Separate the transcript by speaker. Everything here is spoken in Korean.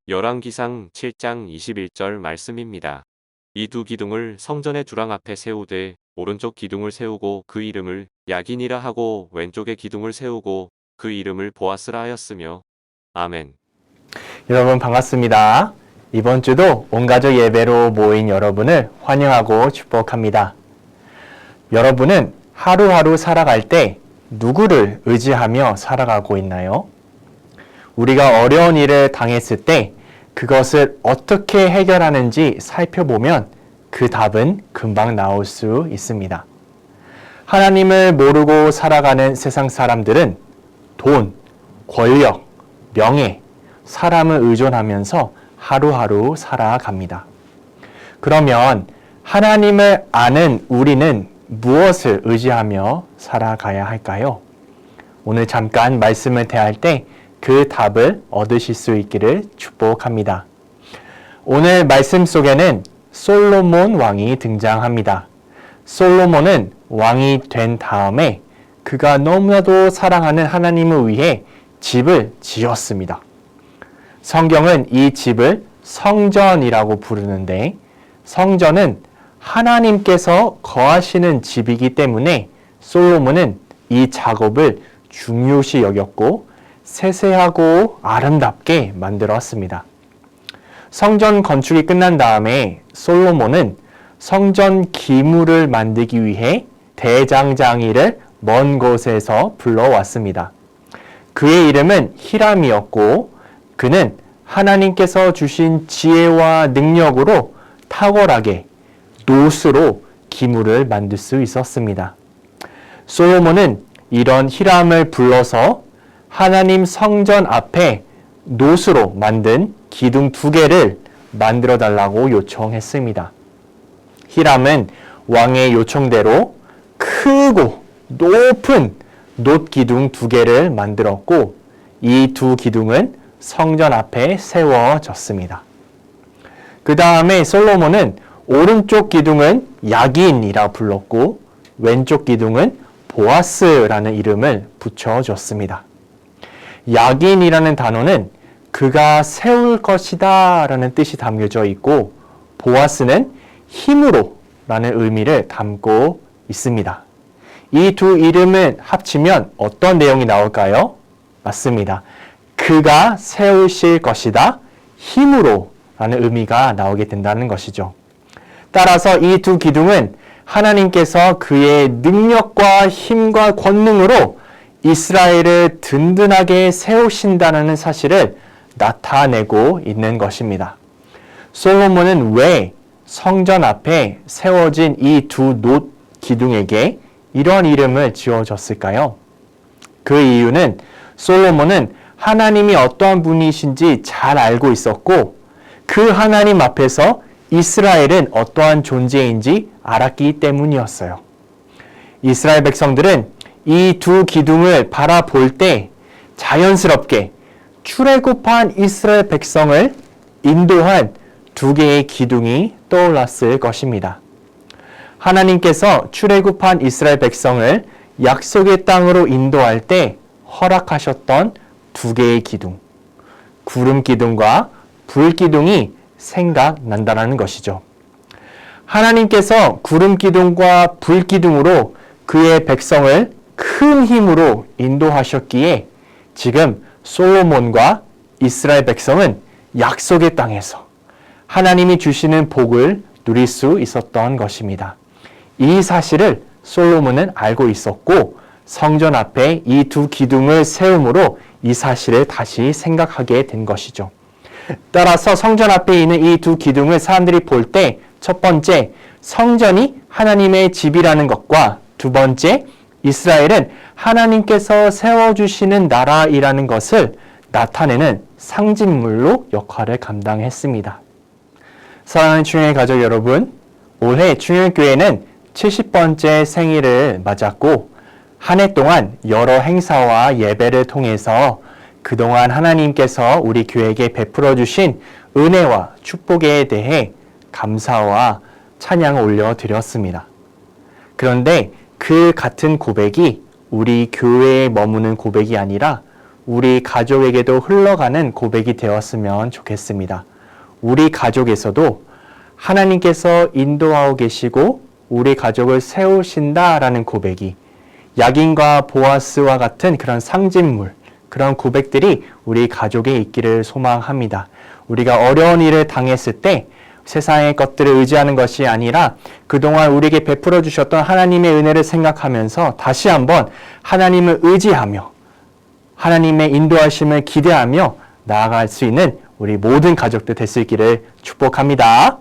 Speaker 1: 열왕기상 7장 21절 말씀입니다. 이 두 기둥을 성전의 주랑 앞에 세우되 오른쪽 기둥을 세우고 그 이름을 야긴이라 하고 왼쪽의 기둥을 세우고 그 이름을 보아스라 하였으며. 아멘.
Speaker 2: 여러분 반갑습니다. 이번 주도 온가족 예배로 모인 여러분을 환영하고 축복합니다. 여러분은 하루하루 살아갈 때 누구를 의지하며 살아가고 있나요? 우리가 어려운 일을 당했을 때 그것을 어떻게 해결하는지 살펴보면 그 답은 금방 나올 수 있습니다. 하나님을 모르고 살아가는 세상 사람들은 돈, 권력, 명예, 사람을 의존하면서 하루하루 살아갑니다. 그러면 하나님을 아는 우리는 무엇을 의지하며 살아가야 할까요? 오늘 잠깐 말씀을 대할 때 그 답을 얻으실 수 있기를 축복합니다. 오늘 말씀 속에는 솔로몬 왕이 등장합니다. 솔로몬은 왕이 된 다음에 그가 너무나도 사랑하는 하나님을 위해 집을 지었습니다. 성경은 이 집을 성전이라고 부르는데 성전은 하나님께서 거하시는 집이기 때문에 솔로몬은 이 작업을 중요시 여겼고 세세하고 아름답게 만들었습니다. 성전 건축이 끝난 다음에 솔로몬은 성전 기물을 만들기 위해 대장장이를 먼 곳에서 불러왔습니다. 그의 이름은 히람이었고 그는 하나님께서 주신 지혜와 능력으로 탁월하게 놋으로 기물을 만들 수 있었습니다. 솔로몬은 이런 히람을 불러서 하나님 성전 앞에 놋으로 만든 기둥 2개를 만들어 달라고 요청했습니다. 히람은 왕의 요청대로 크고 높은 놋 기둥 2개를 만들었고 이 두 기둥은 성전 앞에 세워졌습니다. 그 다음에 솔로몬은 오른쪽 기둥은 야긴이라 불렀고 왼쪽 기둥은 보아스라는 이름을 붙여줬습니다. 야긴이라는 단어는 그가 세울 것이다 라는 뜻이 담겨져 있고 보아스는 힘으로 라는 의미를 담고 있습니다. 이 두 이름을 합치면 어떤 내용이 나올까요? 맞습니다. 그가 세우실 것이다, 힘으로 라는 의미가 나오게 된다는 것이죠. 따라서 이 두 기둥은 하나님께서 그의 능력과 힘과 권능으로 이스라엘을 든든하게 세우신다는 사실을 나타내고 있는 것입니다. 솔로몬은 왜 성전 앞에 세워진 이 두 놋 기둥에게 이런 이름을 지어줬을까요? 그 이유는 솔로몬은 하나님이 어떠한 분이신지 잘 알고 있었고 그 하나님 앞에서 이스라엘은 어떠한 존재인지 알았기 때문이었어요. 이스라엘 백성들은 이 두 기둥을 바라볼 때 자연스럽게 출애굽한 이스라엘 백성을 인도한 2개의 기둥이 떠올랐을 것입니다. 하나님께서 출애굽한 이스라엘 백성을 약속의 땅으로 인도할 때 허락하셨던 2개의 기둥, 구름 기둥과 불 기둥이 생각난다는 것이죠. 하나님께서 구름 기둥과 불 기둥으로 그의 백성을 큰 힘으로 인도하셨기에 지금 솔로몬과 이스라엘 백성은 약속의 땅에서 하나님이 주시는 복을 누릴 수 있었던 것입니다. 이 사실을 솔로몬은 알고 있었고 성전 앞에 이 두 기둥을 세움으로 이 사실을 다시 생각하게 된 것이죠. 따라서 성전 앞에 있는 이 두 기둥을 사람들이 볼 때 첫 번째, 성전이 하나님의 집이라는 것과 두 번째, 이스라엘은 하나님께서 세워주시는 나라이라는 것을 나타내는 상징물로 역할을 감당했습니다. 사랑하는 충혈 가족 여러분, 올해 충혈교회는 70번째 생일을 맞았고 한 해 동안 여러 행사와 예배를 통해서 그동안 하나님께서 우리 교회에게 베풀어 주신 은혜와 축복에 대해 감사와 찬양을 올려드렸습니다. 그런데 그 같은 고백이 우리 교회에 머무는 고백이 아니라 우리 가족에게도 흘러가는 고백이 되었으면 좋겠습니다. 우리 가족에서도 하나님께서 인도하고 계시고 우리 가족을 세우신다라는 고백이 야긴과 보아스와 같은 그런 상징물, 그런 고백들이 우리 가족에 있기를 소망합니다. 우리가 어려운 일을 당했을 때 세상의 것들을 의지하는 것이 아니라 그동안 우리에게 베풀어 주셨던 하나님의 은혜를 생각하면서 다시 한번 하나님을 의지하며 하나님의 인도하심을 기대하며 나아갈 수 있는 우리 모든 가족들 될 수 있기를 축복합니다.